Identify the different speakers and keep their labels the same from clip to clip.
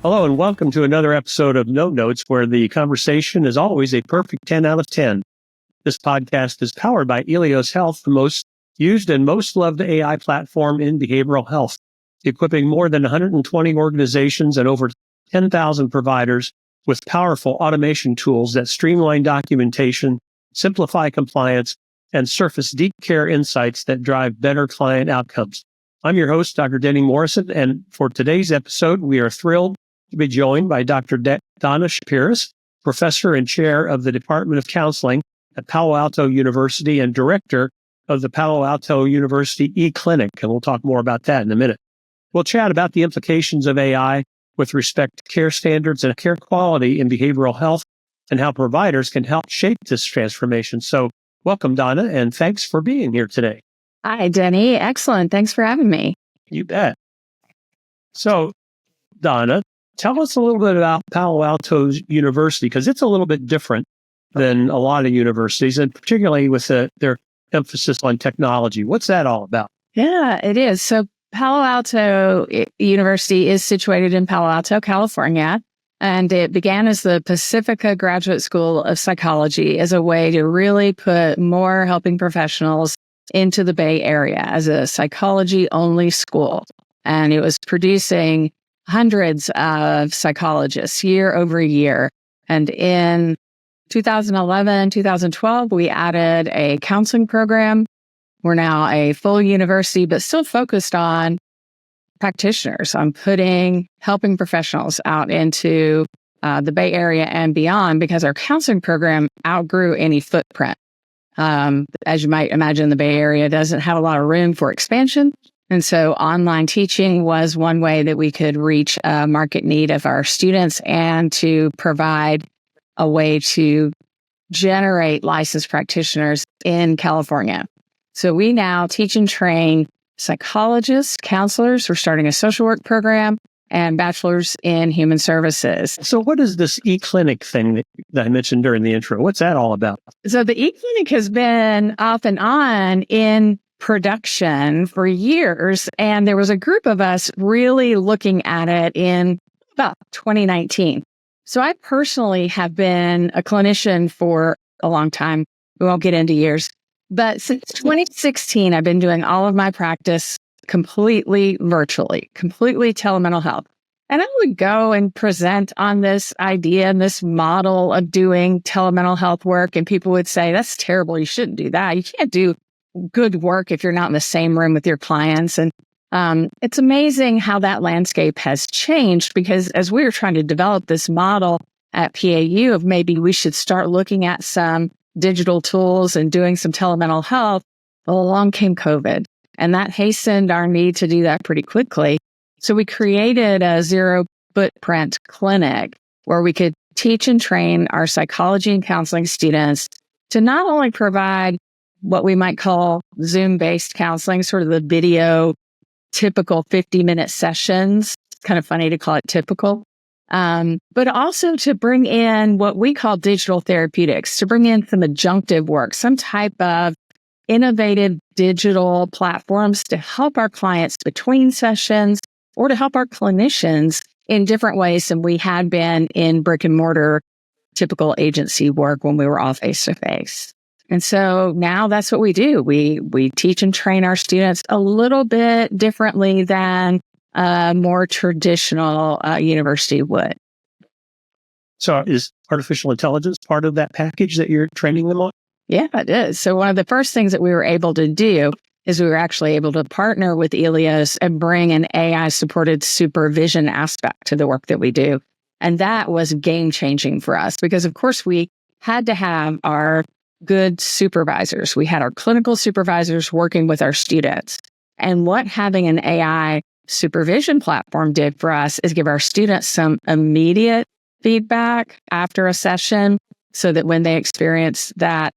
Speaker 1: Hello and welcome to another episode of No Notes, where the conversation is always a perfect 10 out of 10. This podcast is powered by Elios Health, the most used and most loved AI platform in behavioral health, equipping more than 120 organizations and over 10,000 providers with powerful automation tools that streamline documentation, simplify compliance, and surface deep care insights that drive better client outcomes. I'm your host, Dr. Denny Morrison, and for today's episode, we are thrilled to be joined by Dr. Donna Sheperis, professor and chair of the Department of Counseling at Palo Alto University and director of the Palo Alto University eClinic, and we'll talk more about that in a minute. We'll chat about the implications of AI with respect to care standards and care quality in behavioral health and how providers can help shape this transformation. So welcome, Donna, and thanks for being here today.
Speaker 2: Hi, Denny. Excellent. Thanks for having me.
Speaker 1: You bet. So, Donna, tell us a little bit about Palo Alto University, because it's a little bit different than a lot of universities, and particularly with their emphasis on technology. What's that all about?
Speaker 2: Yeah, it is. So Palo Alto University is situated in Palo Alto, California, and it began as the Pacifica Graduate School of Psychology as a way to really put more helping professionals into the Bay Area as a psychology-only school. And it was producing hundreds of psychologists year over year. And in 2011, 2012, we added a counseling program. We're now a full university, but still focused on practitioners, on putting helping professionals out into the Bay Area and beyond, because our counseling program outgrew any footprint. As you might imagine, the Bay Area doesn't have a lot of room for expansion. And so online teaching was one way that we could reach a market need of our students and to provide a way to generate licensed practitioners in California. So we now teach and train psychologists, counselors. We're starting a social work program and bachelor's in human services.
Speaker 1: So what is this eClinic thing that I mentioned during the intro? What's that all about?
Speaker 2: So the eClinic has been off and on in production for years. And there was a group of us really looking at it in about 2019. So I personally have been a clinician for a long time. We won't get into years. But since 2016, I've been doing all of my practice completely virtually, completely telemental health. And I would go and present on this idea and this model of doing telemental health work. And people would say, that's terrible. You shouldn't do that. You can't do good work if you're not in the same room with your clients. And it's amazing how that landscape has changed, because as we were trying to develop this model at PAU of maybe we should start looking at some digital tools and doing some telemental health, well, along came COVID. And that hastened our need to do that pretty quickly. So we created a zero footprint clinic where we could teach and train our psychology and counseling students to not only provide what we might call Zoom-based counseling, sort of the video, typical 50-minute sessions. It's kind of funny to call it typical. But also to bring in what we call digital therapeutics, to bring in some adjunctive work, some type of innovative digital platforms to help our clients between sessions or to help our clinicians in different ways than we had been in brick and mortar typical agency work when we were all face to face. And so now that's what we do. We teach and train our students a little bit differently than a more traditional university would.
Speaker 1: So is artificial intelligence part of that package that you're training them on?
Speaker 2: Yeah, it is. So one of the first things that we were able to do is we were actually able to partner with Elios and bring an AI-supported supervision aspect to the work that we do. And that was game-changing for us because, of course, we had to have our good supervisors. We had our clinical supervisors working with our students. And what having an AI supervision platform did for us is give our students some immediate feedback after a session so that when they experience that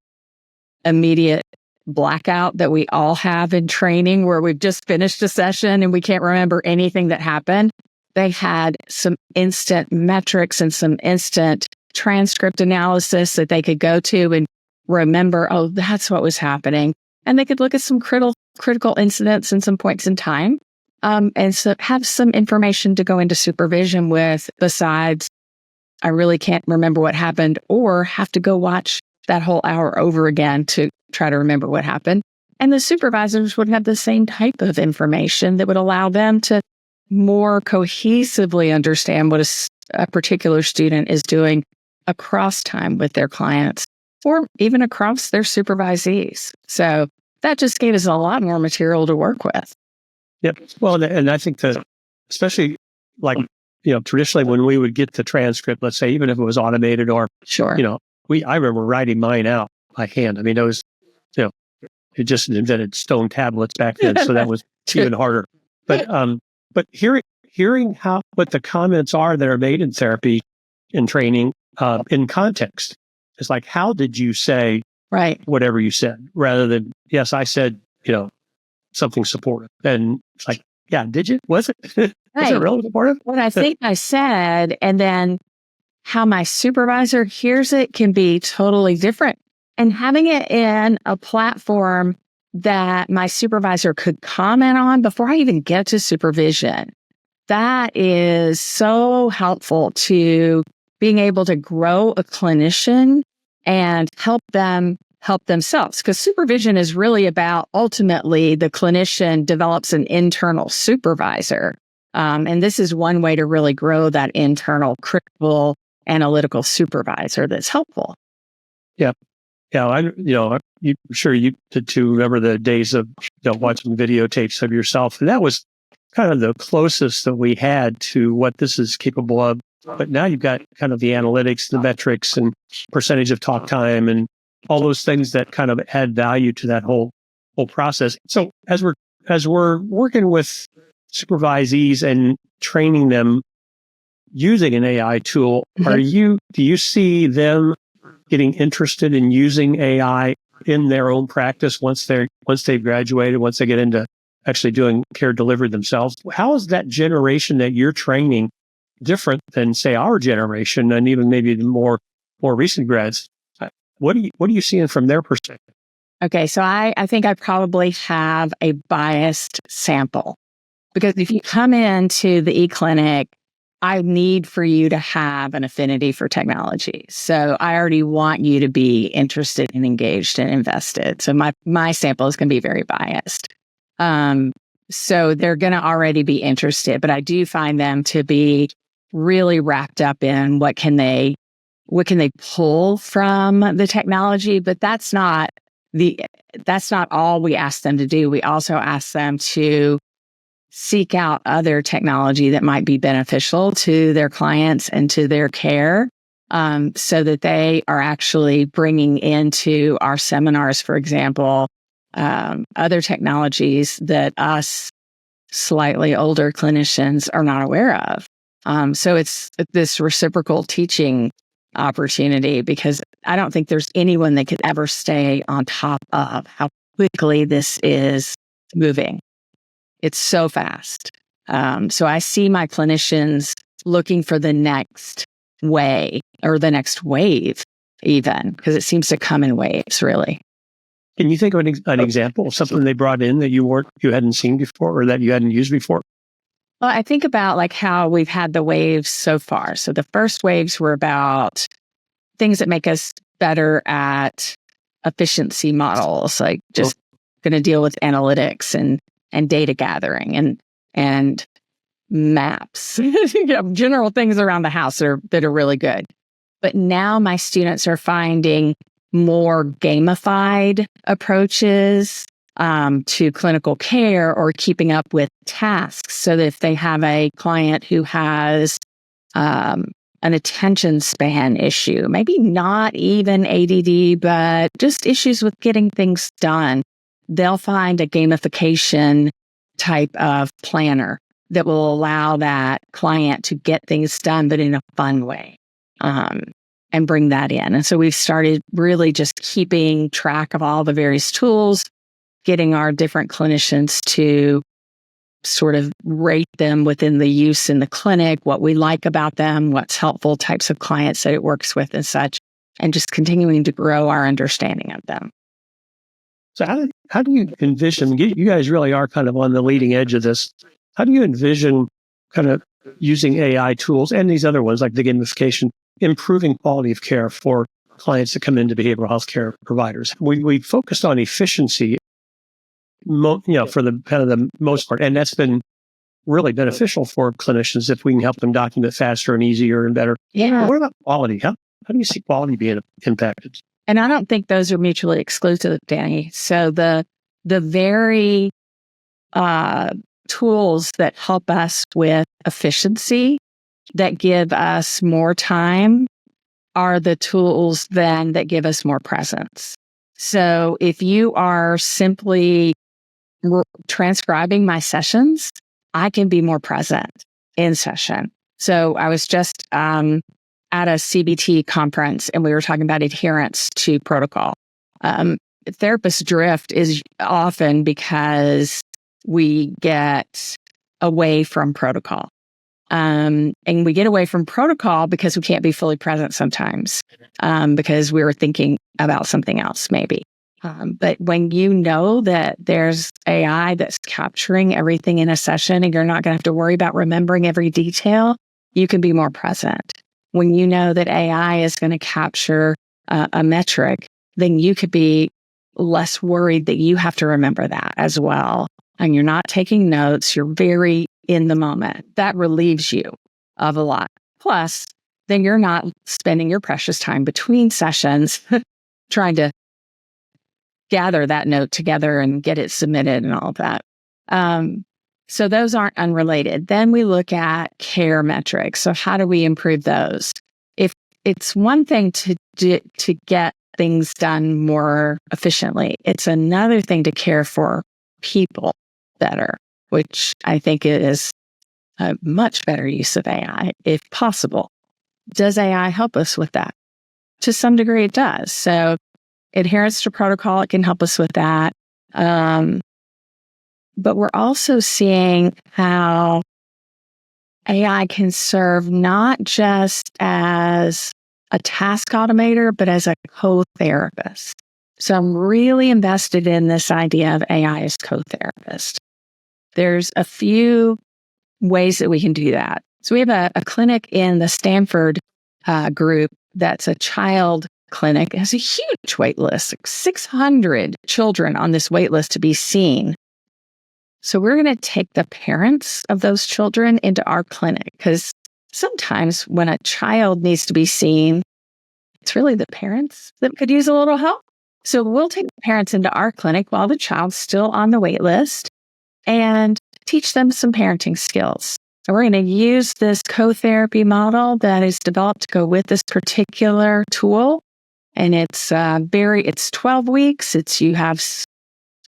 Speaker 2: immediate blackout that we all have in training where we've just finished a session and we can't remember anything that happened, they had some instant metrics and some instant transcript analysis that they could go to and remember, oh, that's what was happening. And they could look at some critical incidents and some points in time and so have some information to go into supervision with besides, I really can't remember what happened, or have to go watch that whole hour over again to try to remember what happened. And the supervisors would have the same type of information that would allow them to more cohesively understand what a particular student is doing across time with their clients or even across their supervisees. So that just gave us a lot more material to work with.
Speaker 1: Yep. Well, and I think that especially like, traditionally when we would get the transcript, let's say, even if it was automated or,
Speaker 2: Sure.
Speaker 1: I remember writing mine out by hand. I mean, it was, it just invented stone tablets back then. So that was even harder. But hearing what the comments are that are made in therapy in training, in context, it's like, how did you say whatever you said rather than, yes, I said, something supportive. And it's like, yeah, did you? Was it? Was it really supportive?
Speaker 2: What I think I said, and then how my supervisor hears it can be totally different. And having it in a platform that my supervisor could comment on before I even get to supervision, that is so helpful to being able to grow a clinician and help themselves. Because supervision is really about ultimately the clinician develops an internal supervisor. And this is one way to really grow that internal critical analytical supervisor that's helpful.
Speaker 1: Yeah. Yeah. I'm sure you did too. Remember the days of watching videotapes of yourself. And that was kind of the closest that we had to what this is capable of. But now you've got kind of the analytics, the metrics, and percentage of talk time, and all those things that kind of add value to that whole process. So as we're working with supervisees and training them using an AI tool, do you see them getting interested in using AI in their own practice once they've graduated, once they get into actually doing care delivery themselves? How is that generation that you're training different than, say, our generation and even maybe the more recent grads? What are you seeing from their perspective?
Speaker 2: Okay, so I think I probably have a biased sample, because if you come into the eClinic, I need for you to have an affinity for technology. So I already want you to be interested and engaged and invested. So my sample is going to be very biased. So they're going to already be interested, but I do find them to be really wrapped up in what can they pull from the technology. But that's not all we ask them to do. We also ask them to seek out other technology that might be beneficial to their clients and to their care, so that they are actually bringing into our seminars, for example, other technologies that us slightly older clinicians are not aware of. So it's this reciprocal teaching opportunity, because I don't think there's anyone that could ever stay on top of how quickly this is moving. It's so fast. So I see my clinicians looking for the next way or the next wave, even, because it seems to come in waves, really.
Speaker 1: Can you think of an example of something they brought in that you hadn't seen before or that you hadn't used before?
Speaker 2: Well, I think about like how we've had the waves so far. So the first waves were about things that make us better at efficiency models, like just going to deal with analytics and data gathering and maps, general things around the house that are really good. But now my students are finding more gamified approaches to clinical care or keeping up with tasks. So that if they have a client who has an attention span issue, maybe not even ADD, but just issues with getting things done, they'll find a gamification type of planner that will allow that client to get things done, but in a fun way, and bring that in. And so we've started really just keeping track of all the various tools, getting our different clinicians to sort of rate them within the use in the clinic, what we like about them, what's helpful, types of clients that it works with and such, and just continuing to grow our understanding of them.
Speaker 1: So how do you envision, you guys really are kind of on the leading edge of this. how do you envision kind of using AI tools and these other ones like the gamification, improving quality of care for clients that come into behavioral health care providers? We focused on efficiency, for the kind of the most part, and that's been really beneficial for clinicians if we can help them document faster and easier and better.
Speaker 2: Yeah.
Speaker 1: But what about quality? How do you see quality being impacted?
Speaker 2: And I don't think those are mutually exclusive, Danny. So the very tools that help us with efficiency, that give us more time, are the tools then that give us more presence. So if you are simply transcribing my sessions, I can be more present in session. So I was just at a CBT conference and we were talking about adherence to protocol. Therapist drift is often because we get away from protocol. And we get away from protocol because we can't be fully present sometimes, because we were thinking about something else maybe. But when you know that there's AI that's capturing everything in a session and you're not going to have to worry about remembering every detail, you can be more present. When you know that AI is going to capture a metric, then you could be less worried that you have to remember that as well. And you're not taking notes, you're very in the moment. That relieves you of a lot. Plus, then you're not spending your precious time between sessions trying to gather that note together and get it submitted and all of that. So those aren't unrelated. Then we look at care metrics. So how do we improve those? If it's one thing to get things done more efficiently, it's another thing to care for people better, which I think is a much better use of AI, if possible. Does AI help us with that? To some degree, it does. So adherence to protocol, it can help us with that. But we're also seeing how AI can serve not just as a task automator, but as a co-therapist. So I'm really invested in this idea of AI as co-therapist. There's a few ways that we can do that. So we have a clinic in the Stanford group that's a child clinic. It has a huge wait list, like 600 children on this wait list to be seen. So we're going to take the parents of those children into our clinic, because sometimes when a child needs to be seen, it's really the parents that could use a little help. So we'll take the parents into our clinic while the child's still on the wait list and teach them some parenting skills. So we're going to use this co-therapy model that is developed to go with this particular tool. And it's 12 weeks. You have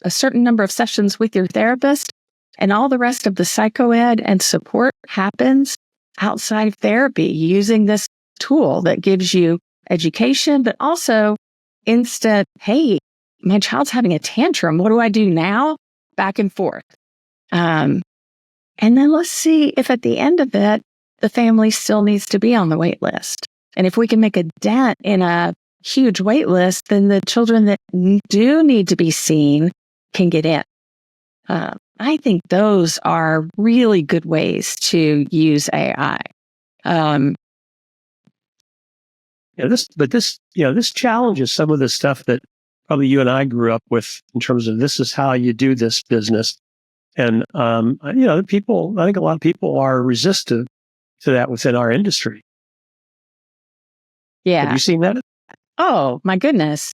Speaker 2: a certain number of sessions with your therapist, and all the rest of the psychoed and support happens outside of therapy using this tool that gives you education, but also instant, hey, my child's having a tantrum. What do I do now? Back and forth. And then let's see if at the end of it, the family still needs to be on the wait list. And if we can make a dent in a huge wait list, then the children that do need to be seen can get in. I think those are really good ways to use AI.
Speaker 1: This challenges some of the stuff that probably you and I grew up with in terms of this is how you do this business. And, I think a lot of people are resistant to that within our industry.
Speaker 2: Yeah.
Speaker 1: Have you seen that?
Speaker 2: Oh, my goodness.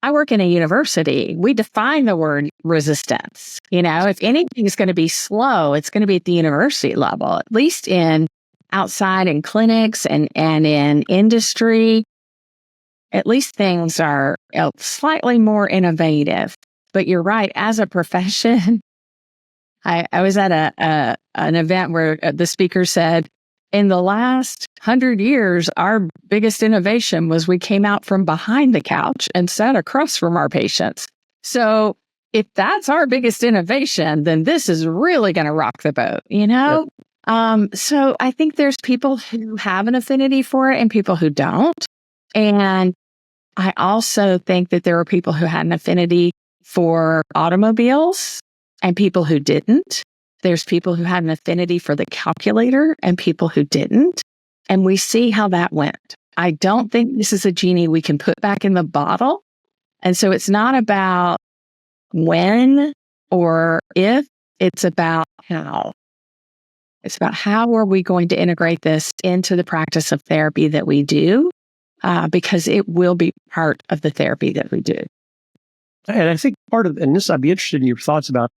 Speaker 2: I work in a university. We define the word resistance. If anything is going to be slow, it's going to be at the university level, at least outside in clinics and in industry. At least things are slightly more innovative. But you're right. As a profession, I was at an event where the speaker said, in the last 100 years, our biggest innovation was we came out from behind the couch and sat across from our patients. So if that's our biggest innovation, then this is really going to rock the boat, Yep. So I think there's people who have an affinity for it and people who don't. And I also think that there are people who had an affinity for automobiles and people who didn't. There's people who had an affinity for the calculator and people who didn't. And we see how that went. I don't think this is a genie we can put back in the bottle. And so it's not about when or if, it's about how. It's about how are we going to integrate this into the practice of therapy that we do, because it will be part of the therapy that we do.
Speaker 1: And I think and this, I'd be interested in your thoughts about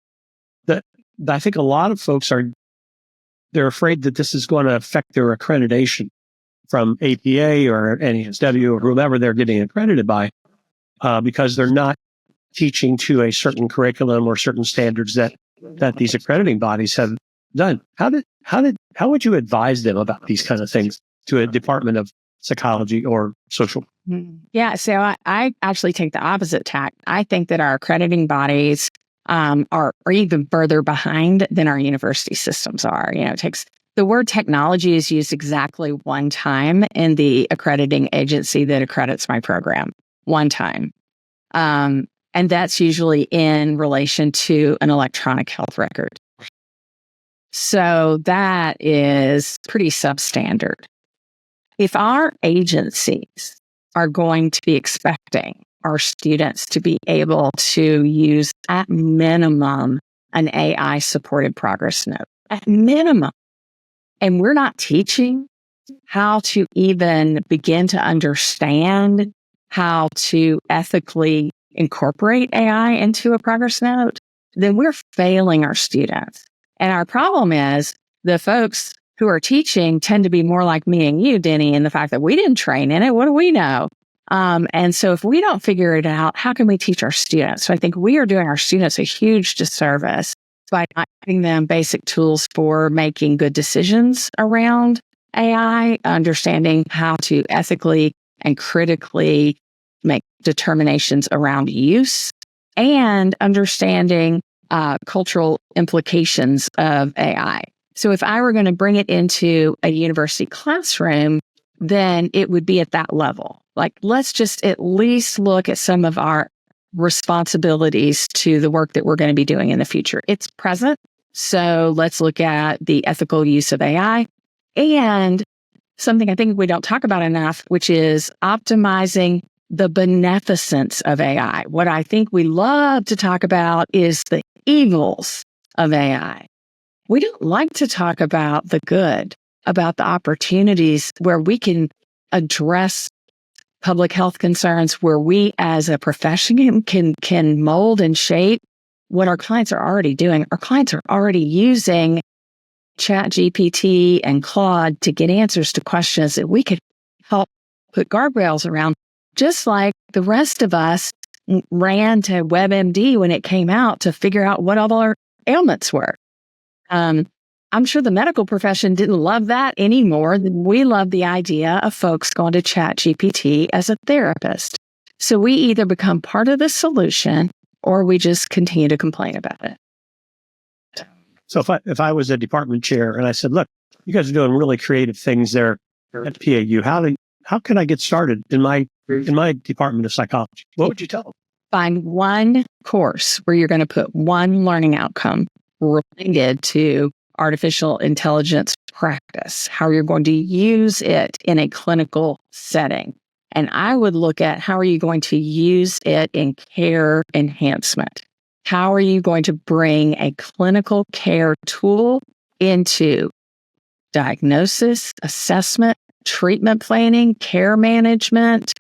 Speaker 1: that. I think a lot of folks they're afraid that this is going to affect their accreditation from APA or NASW or whomever they're getting accredited by, because they're not teaching to a certain curriculum or certain standards that these accrediting bodies have done. How would you advise them about these kind of things to a department of psychology or social?
Speaker 2: Yeah, so I actually take the opposite tack. I think that our accrediting bodies are even further behind than our university systems are. You know, it takes the word technology is used exactly one time in the accrediting agency that accredits my program, one time. And that's usually in relation to an electronic health record. So that is pretty substandard. If our agencies are going to be expecting our students to be able to use at minimum an AI-supported progress note, at minimum, and we're not teaching how to even begin to understand how to ethically incorporate AI into a progress note, then we're failing our students. And our problem is the folks who are teaching tend to be more like me and you, Denny, in the fact that we didn't train in it. What do we know? And so if we don't figure it out, how can we teach our students? So I think we are doing our students a huge disservice by not giving them basic tools for making good decisions around AI, understanding how to ethically and critically make determinations around use, and understanding cultural implications of AI. So if I were going to bring it into a university classroom, then it would be at that level. Like, let's just at least look at some of our responsibilities to the work that we're going to be doing in the future. It's present. So let's look at the ethical use of AI and something I think we don't talk about enough, which is optimizing the beneficence of AI. What I think we love to talk about is the evils of AI. We don't like to talk about the good, about the opportunities where we can address public health concerns, where we as a profession can mold and shape what our clients are already doing. Our clients are already using ChatGPT and Claude to get answers to questions that we could help put guardrails around, just like the rest of us ran to WebMD when it came out to figure out what all our ailments were. I'm sure the medical profession didn't love that any more than we love the idea of folks going to ChatGPT as a therapist. So we either become part of the solution or we just continue to complain about it.
Speaker 1: So if I was a department chair and I said, look, you guys are doing really creative things there at PAU, how can I get started in my department of psychology? What would you tell them?
Speaker 2: Find one course where you're going to put one learning outcome related to artificial intelligence practice, how you're going to use it in a clinical setting. And I would look at how are you going to use it in care enhancement? How are you going to bring a clinical care tool into diagnosis, assessment, treatment planning, care management,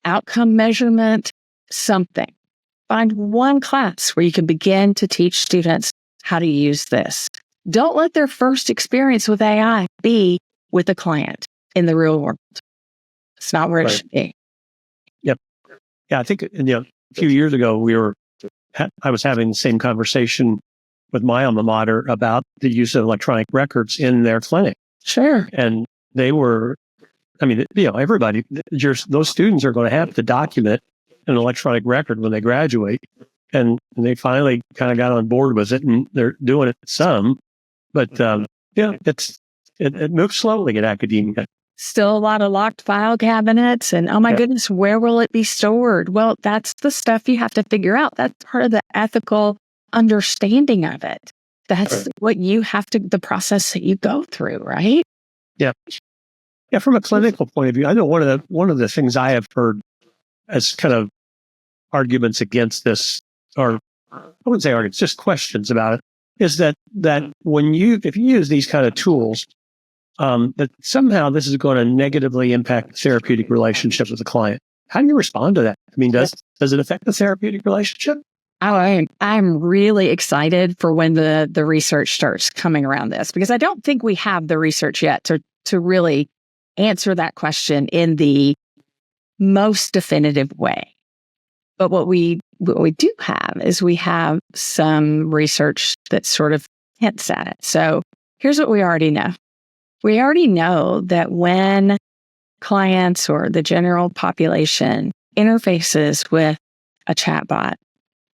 Speaker 2: outcome measurement, something? Find one class where you can begin to teach students how to use this. Don't let their first experience with AI be with a client in the real world. It's not where it should be.
Speaker 1: Yep. Yeah, I think a few years ago I was having the same conversation with my alma mater about the use of electronic records in their clinic.
Speaker 2: Sure.
Speaker 1: And they were, everybody, those students are going to have to document an electronic record when they graduate. And they finally kind of got on board with it, and they're doing it some. But it moves slowly in academia.
Speaker 2: Still a lot of locked file cabinets, and oh my goodness, where will it be stored? Well, that's the stuff you have to figure out. That's part of the ethical understanding of it. that's what you have to, the process that you go through, right?
Speaker 1: Yeah. Yeah. From a clinical point of view, I know one of the things I have heard as kind of arguments against this, or I wouldn't say arguments, just questions about it, is that if you use these kind of tools, that somehow this is going to negatively impact the therapeutic relationship with the client. How do you respond to that? I mean, does it affect the therapeutic relationship?
Speaker 2: Oh, I'm really excited for when the research starts coming around this, because I don't think we have the research yet to really answer that question in the most definitive way. But what we do have is we have some research that sort of hints at it. So here's what we already know. We already know that when clients or the general population interfaces with a chatbot,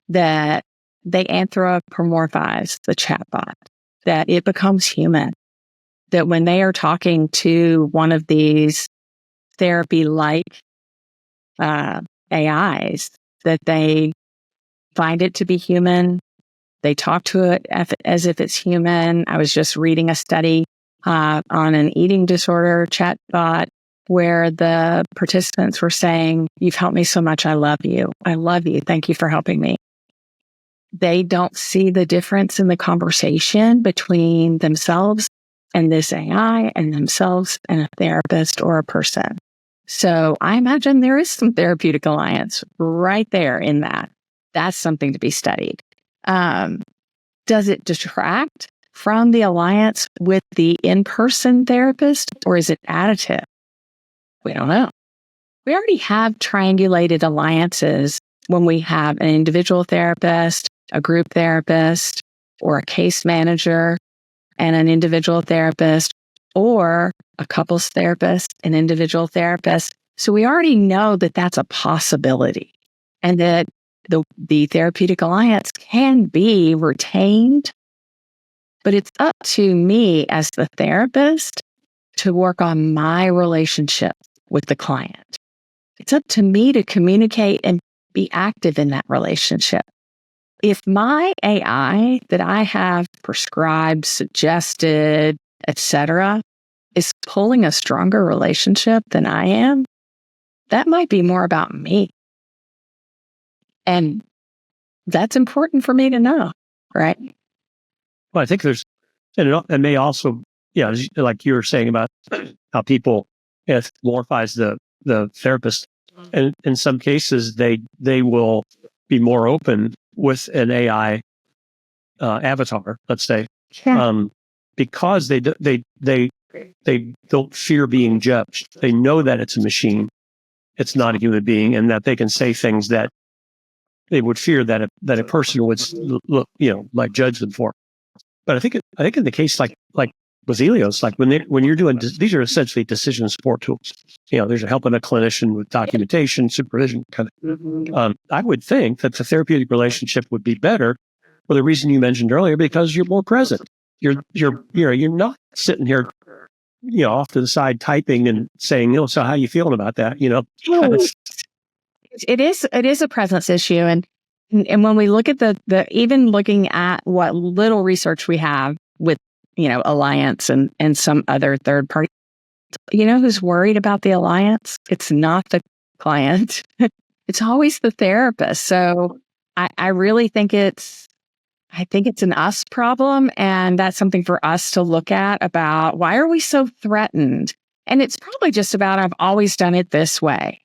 Speaker 2: that they anthropomorphize the chatbot, that it becomes human, that when they are talking to one of these therapy-like AIs, that they find it to be human. They talk to it as if it's human. I was just reading a study on an eating disorder chatbot where the participants were saying, "You've helped me so much. I love you. I love you. Thank you for helping me." They don't see the difference in the conversation between themselves and this AI, and themselves and a therapist or a person. So I imagine there is some therapeutic alliance right there in that. That's something to be studied. Does it detract from the alliance with the in-person therapist, or is it additive? We don't know. We already have triangulated alliances when we have an individual therapist, a group therapist, or a case manager and an individual therapist, or a couples therapist, an individual therapist. So we already know that that's a possibility, and that the therapeutic alliance can be retained, but it's up to me as the therapist to work on my relationship with the client. It's up to me to communicate and be active in that relationship. If my AI that I have prescribed, suggested, etc., is pulling a stronger relationship than I am, that might be more about me. And that's important for me to know, right?
Speaker 1: Well, I think it may also, like you were saying about how people anthropomorphize the therapist. And in some cases, they will be more open with an AI avatar, let's say, because they don't fear being judged. They know that it's a machine, it's not a human being, and that they can say things that they would fear that a person would might judge them for. But I think in the case like with Elios, like when you're doing these are essentially decision support tools. There's helping a clinician with documentation, supervision, kind of. I would think that the therapeutic relationship would be better for the reason you mentioned earlier, because you're more present. You're not sitting here, off to the side typing and saying, so how you feeling about that?
Speaker 2: It is a presence issue, and when we look at the even looking at what little research we have with alliance and some other third party, who's worried about the alliance? It's not the client. It's always the therapist. So I really think it's an us problem, and that's something for us to look at about why are we so threatened? And it's probably just about I've always done it this way.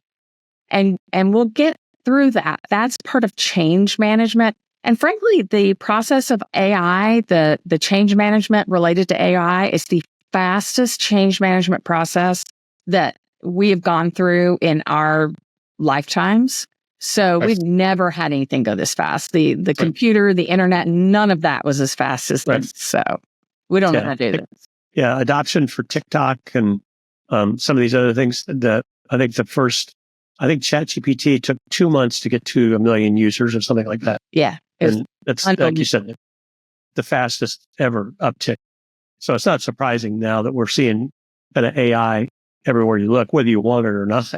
Speaker 2: And we'll get through that. That's part of change management. And frankly, the process of AI, the change management related to AI, is the fastest change management process that we have gone through in our lifetimes. So we've never had anything go this fast. The computer, the internet, none of that was as fast as this. So we don't know how to do this.
Speaker 1: Yeah, adoption for TikTok and some of these other things. I think ChatGPT took 2 months to get to 1 million users or something like that.
Speaker 2: Yeah.
Speaker 1: And that's, like you said, the fastest ever uptick. So it's not surprising now that we're seeing an AI everywhere you look, whether you want it or not.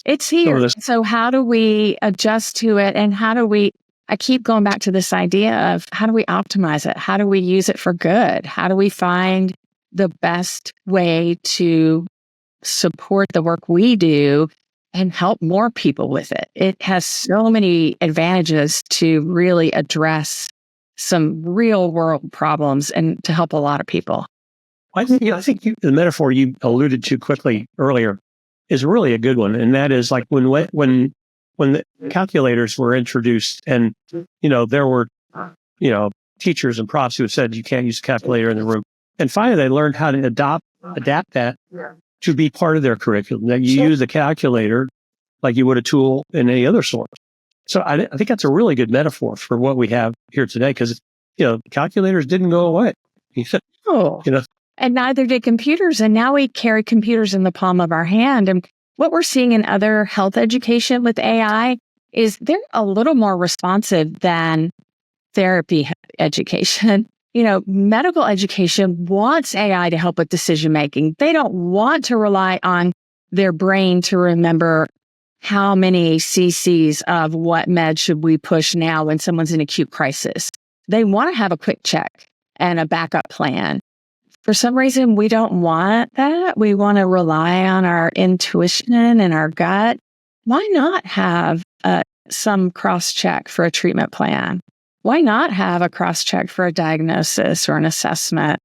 Speaker 2: It's here. So how do we adjust to it? And how do we I keep going back to this idea of how do we optimize it? How do we use it for good? How do we find the best way to support the work we do and help more people with it? It has so many advantages to really address some real world problems and to help a lot of people.
Speaker 1: I think the metaphor you alluded to quickly earlier is really a good one. And that is like when the calculators were introduced and, there were, teachers and profs who said you can't use a calculator in the room. And finally, they learned how to adapt that to be part of their curriculum. That you use a calculator like you would a tool in any other sort. So I think that's a really good metaphor for what we have here today, because calculators didn't go away.
Speaker 2: Oh. And neither did computers. And now we carry computers in the palm of our hand. And what we're seeing in other health education with AI is they're a little more responsive than therapy education. Medical education wants AI to help with decision making. They don't want to rely on their brain to remember how many cc's of what med should we push now when someone's in acute crisis. They want to have a quick check and a backup plan. For some reason, we don't want that. We want to rely on our intuition and our gut. Why not have some cross-check for a treatment plan? Why not have a cross-check for a diagnosis or an assessment?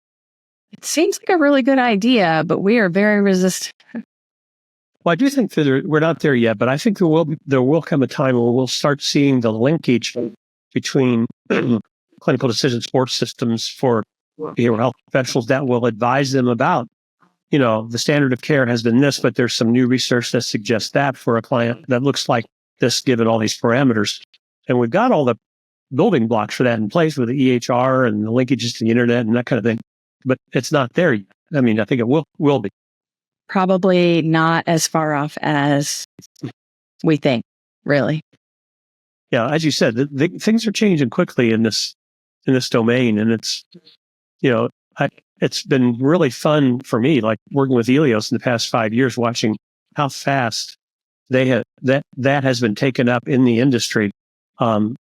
Speaker 2: It seems like a really good idea, but we are very resistant.
Speaker 1: Well, I do think that we're not there yet, but I think there will come a time where we'll start seeing the linkage between clinical decision support systems for health professionals that will advise them about, the standard of care has been this, but there's some new research that suggests that for a client that looks like this, given all these parameters. And we've got all the building blocks for that in place with the EHR and the linkages to the internet and that kind of thing. But it's not there yet. I mean, I think it will be.
Speaker 2: Probably not as far off as we think, really.
Speaker 1: Yeah, as you said, things are changing quickly in this domain, and it's it's been really fun for me, like working with Elios in the past 5 years, watching how fast that has been taken up in the industry. And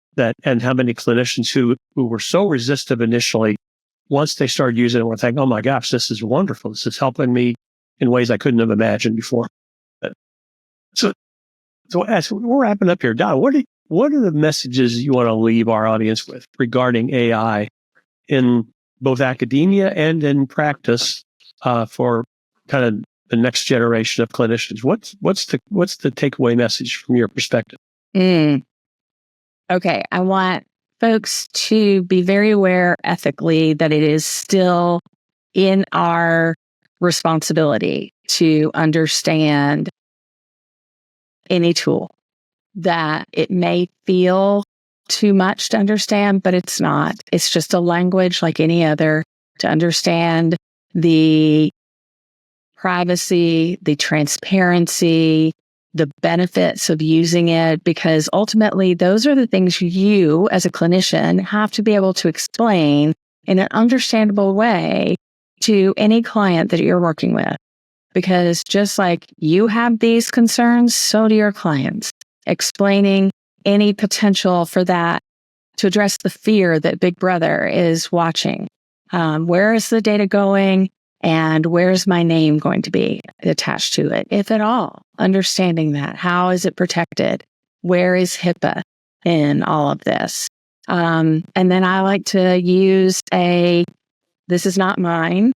Speaker 1: how many clinicians who were so resistant initially, once they started using it, were thinking, "Oh my gosh, this is wonderful! This is helping me in ways I couldn't have imagined before." So as we're wrapping up here, Don, what are the messages you want to leave our audience with regarding AI in both academia and in practice for kind of the next generation of clinicians? What's the takeaway message from your perspective?
Speaker 2: Okay, I want folks to be very aware ethically that it is still in our responsibility to understand any tool, that it may feel too much to understand, but it's not. It's just a language like any other, to understand the privacy, the transparency, the benefits of using it, because ultimately those are the things you as a clinician have to be able to explain in an understandable way to any client that you're working with. Because just like you have these concerns, so do your clients. Explaining any potential for that to address the fear that Big Brother is watching. Where is the data going? And where's my name going to be attached to it, if at all? Understanding that. How is it protected? Where is HIPAA in all of this? And then I like to use this is not mine.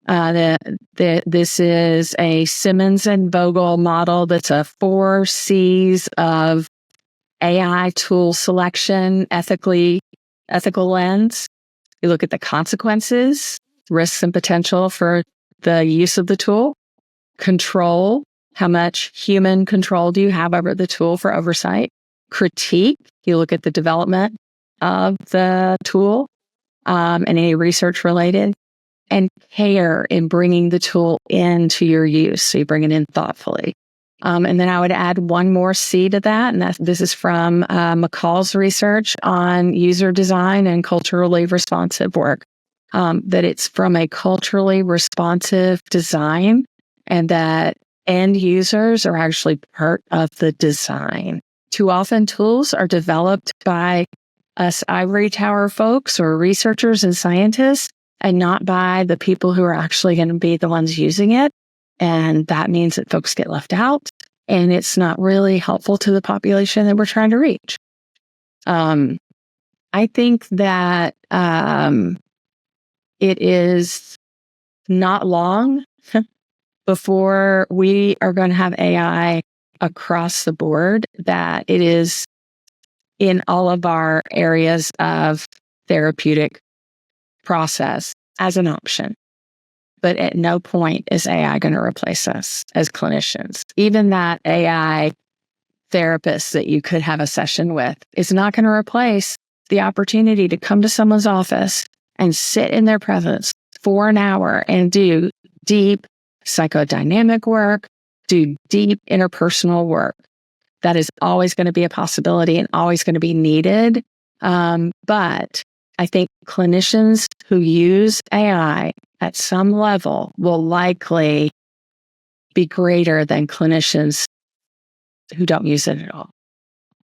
Speaker 2: This is a Simmons and Vogel model that's a 4 C's of AI tool selection, ethical lens. You look at the consequences, risks and potential for the use of the tool. Control, how much human control do you have over the tool for oversight? Critique, you look at the development of the tool and any research related. And care in bringing the tool into your use. So you bring it in thoughtfully. And then I would add one more C to that. And this is from McCall's research on user design and culturally responsive work. That it's from a culturally responsive design, and that end users are actually part of the design. Too often tools are developed by us ivory tower folks or researchers and scientists, and not by the people who are actually going to be the ones using it. And that means that folks get left out, and it's not really helpful to the population that we're trying to reach. I think that it is not long before we are going to have AI across the board, that it is in all of our areas of therapeutic process as an option. But at no point is AI going to replace us as clinicians. Even that AI therapist that you could have a session with is not going to replace the opportunity to come to someone's office and sit in their presence for an hour and do deep psychodynamic work, do deep interpersonal work. That is always going to be a possibility and always going to be needed. But I think clinicians who use AI at some level will likely be greater than clinicians who don't use it at all.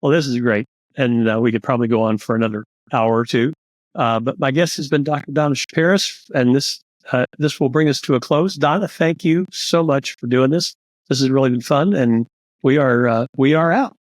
Speaker 1: Well, this is great. And we could probably go on for another hour or two. But my guest has been Dr. Donna Sheperis, and this will bring us to a close. Donna, thank you so much for doing this. This has really been fun, and we are out.